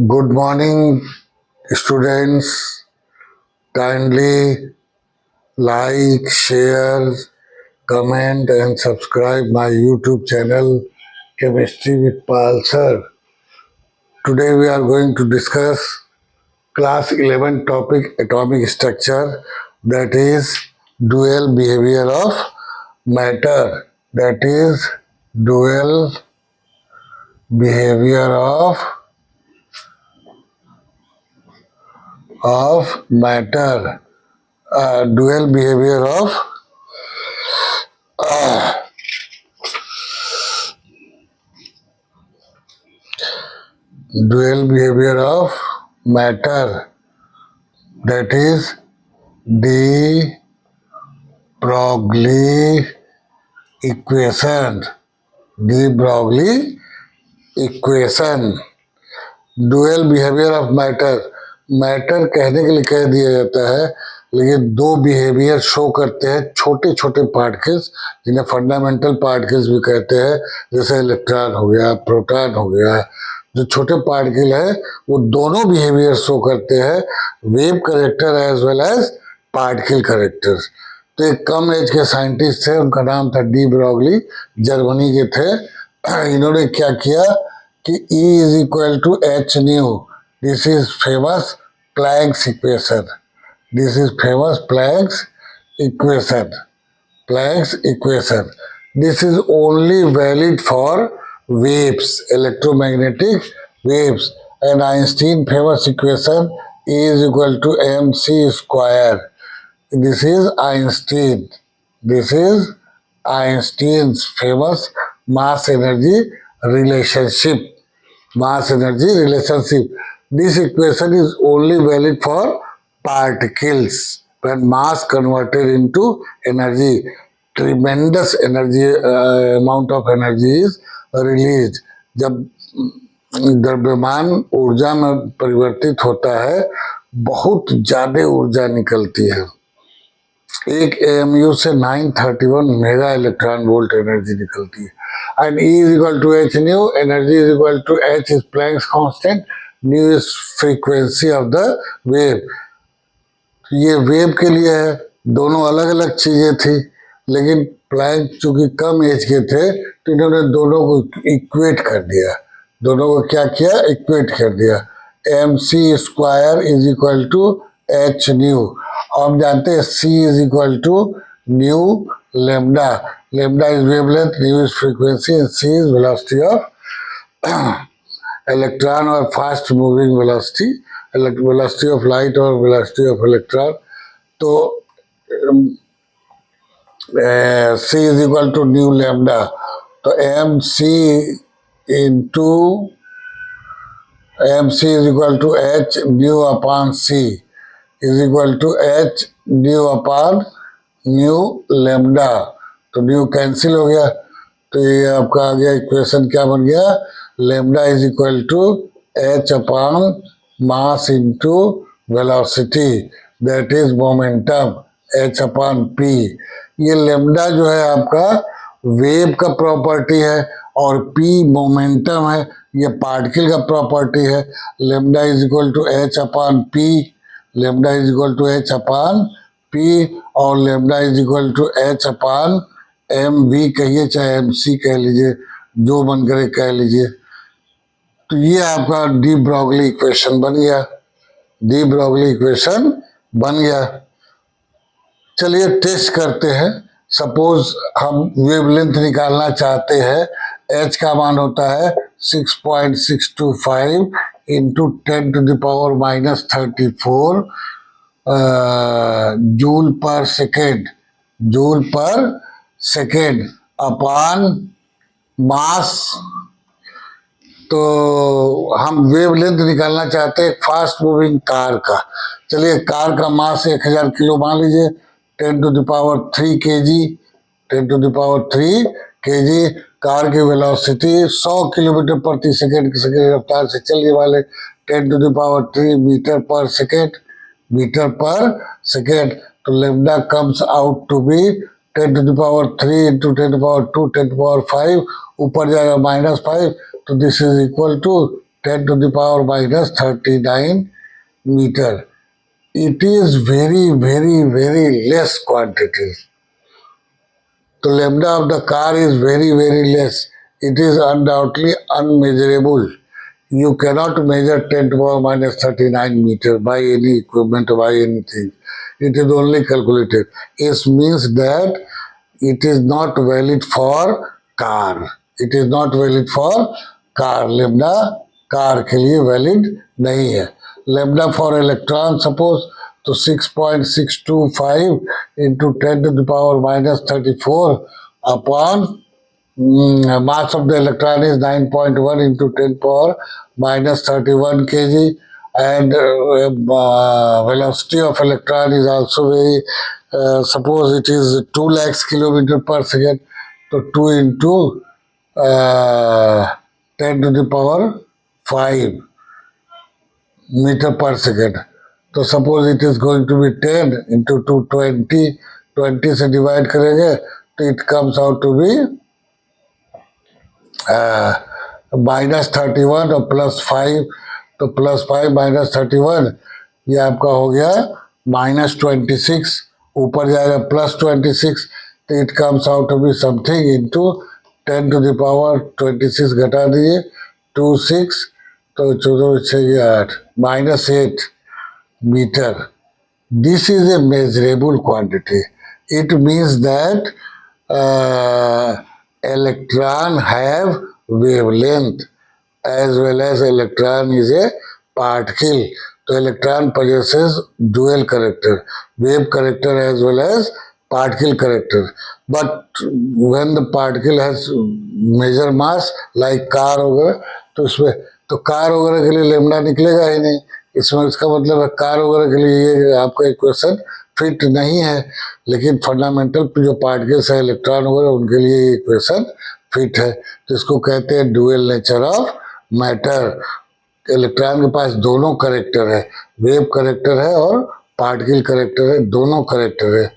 Good morning, students. Kindly like, share, comment, and subscribe my YouTube channel, Chemistry with Pal Sir. Today we are going to discuss class 11 topic atomic structure, that is dual behavior of matter. That is dual behavior of matter. Dual behavior of matter, that is de Broglie equation. De Broglie equation. Dual behaviour of matter. Matter कहने के लिए कह दिया जाता है, लेकिन दो behaviour show करते हैं छोटे छोटे पार्टिकल्स, जिन्हें फंडामेंटल पार्टिकल्स भी कहते हैं, जैसे इलेक्ट्रॉन हो गया, प्रोटॉन हो गया. जो छोटे पार्टिकल है वो दोनों बिहेवियर शो करते हैं, wave character as well as particle characters. तो एक कम एज के साइंटिस्ट थे, उनका नाम था डी ब्रॉगली, जर्मनी के थे. इन्होंने क्या किया कि E is equal to h nu. This is famous Planck's equation. This is famous Planck's equation. Planck's equation. This is only valid for waves, electromagnetic waves. And Einstein famous equation E is equal to mc square. This is Einstein. This is Einstein's famous mass energy relationship. Mass energy relationship. This equation is only valid for particles. When mass converted into energy, tremendous energy amount of energy is released. जब द्रव्यमान ऊर्जा में परिवर्तित होता है, बहुत ज्यादा ऊर्जा निकलती है. एक AMU से 931 मेगा इलेक्ट्रॉन वोल्ट एनर्जी निकलती है. And E is equal to h nu. Energy is equal to h is Planck's constant. Nu is frequency of the wave. ये वेव के लिए है. दोनों अलग अलग चीजें थी, लेकिन प्लैंक चूंकि कम एज के थे तो इन्होंने दोनों को इक्वेट कर दिया. दोनों को क्या किया? इक्वेट कर दिया. mc square is equal to h nu. हम जानते हैं c is equal to nu lambda. Lambda is wavelength, nu is frequency, and c is velocity of electron or fast moving velocity, velocity of light or velocity of electron. तो c is equal to nu lambda. तो mc is equal to h nu upon c is equal to h nu upon nu lambda. तो new cancel हो गया, तो ये आपका आ गया equation. क्या बन गया? Lambda is equal to h upon mass into velocity, that is momentum, h upon p. ये लेमडा जो है आपका वेव का प्रॉपर्टी है और p मोमेंटम है, ये पार्टिकल का प्रॉपर्टी है. Lambda is equal to h upon p. Lambda is equal to h upon p और lambda is equal to h upon mv कहिए चाहे mc कह लीजिए, जो मन करे कह लीजिए. तो ये आपका डी ब्रॉगली इक्वेशन बन गया. डी ब्रॉगली इक्वेशन बन गया. चलिए टेस्ट करते हैं. सपोज हम वेवलेंथ निकालना चाहते हैं. h का मान होता है 6.625 into 10 to the power minus 34 joule per second. Joule per second upon mass. तो हम वेवलेंथ निकालना चाहते हैं फास्ट मूविंग कार का. चलिए कार का मास 1000 किलो मान लीजिए. 10 to the power 3 kg. 10 to the power 3 kg. Car की वेलोसिटी 100 किलोमीटर प्रति सेकेंड की रफ्तार से चलने वाले 10 to the power 3 metre per second. Metre per second. तो lambda comes out to be 10 to the power 3 into 10 to power 2 10 to power 5, ऊपर जाएगा -5. तो this is equal to 10 to the power minus 39 meter. It is very, very, very less quantity. The lambda of the car is very, very less. It is undoubtedly unmeasurable. You cannot measure 10 to the power minus 39 meter by any equipment or by anything. It is only calculated. It means that it is not valid for car. It is not valid for car. Lambda car के लिए valid नहीं है. Lambda for electron suppose तो 6.625 into 10 to the power minus 34 upon mass of the electron is 9.1 into 10 power minus 31 kg, and velocity of electron is also very, suppose it is 2 lakhs kilometer per second, so 2 into 10 to the power 5 meter per second. तो suppose it is going to be 10 into 220, 20 से divide करेंगे तो it comes out to be -31 और +5, तो +5 -31 ये आपका हो गया -26, ऊपर जाएगा +26, तो it comes out to be something into 10 to the power 26 घटा दिए 26, तो 14 6 8 -8 meter. This is a measurable quantity. It means that electron have wavelength as well as electron is a particle. So electron possesses dual character, wave character as well as particle character. But when the particle has major mass like car वगैरह, तो उसमें तो car वगैरह के लिए lambda निकलेगा ही नहीं. इसमें इसका मतलब है कार वगैरह के लिए ये आपका इक्वेशन फिट नहीं है, लेकिन फंडामेंटल जो पार्टिकल्स है इलेक्ट्रॉन वगैरह उनके लिए ये इक्वेशन फिट है. तो इसको कहते हैं dual nature of matter. Electron के पास दोनों करेक्टर है, वेव करेक्टर है और पार्टिकल करेक्टर है, दोनों करेक्टर है.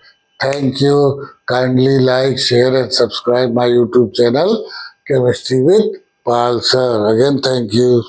Thank you. Kindly like, share and subscribe my YouTube channel chemistry with Pal sir. Again thank you.